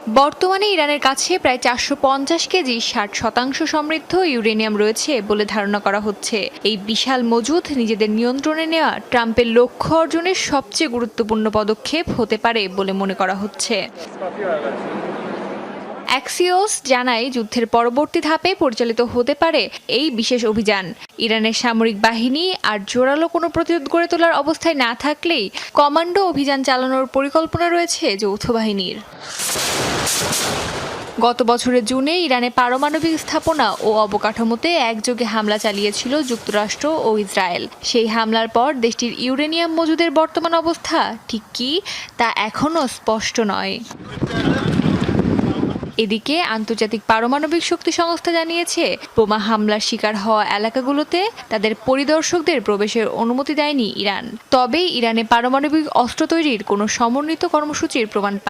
বর্তমানে ইরানের কাছে প্রায় ৪৫০ কেজি ৬০% সমৃদ্ধ ইউরেনিয়াম রয়েছে বলে ধারণা করা হচ্ছে। এই বিশাল মজুদ নিজেদের নিয়ন্ত্রণে নেওয়া ট্রাম্পের লক্ষ্য অর্জনের সবচেয়ে গুরুত্বপূর্ণ পদক্ষেপ হতে পারে বলে মনে করা হচ্ছে। অ্যাক্সিওস জানায় যুদ্ধের পরবর্তী ধাপে পরিচালিত হতে পারে এই বিশেষ অভিযান। ইরানের সামরিক বাহিনী আর জোরালো কোনো প্রতিরোধ গড়ে তোলার অবস্থায় না থাকলেই কমান্ডো অভিযান চালানোর পরিকল্পনা রয়েছে যৌথ বাহিনীর। গত বছরের জুনে ইরানে পারমাণবিক স্থাপনা ও অবকাঠামোতে একযোগে হামলা চালিয়েছিল যুক্তরাষ্ট্র ও ইসরায়েল। সেই হামলার পর দেশটির ইউরেনিয়াম মজুদের বর্তমান অবস্থা ঠিক কী তা এখনও স্পষ্ট নয়। এদিকে আন্তর্জাতিক পারমাণবিক শক্তি সংস্থা জানিয়েছে বোমা হামলার শিকার হওয়া এলাকাগুলোতে তাদের পরিদর্শকদের প্রবেশের অনুমতি দেয়নি ইরান। তবে ইরানে পারমাণবিক অস্ত্র তৈরির কোনো সমন্বিত কর্মসূচির প্রমাণ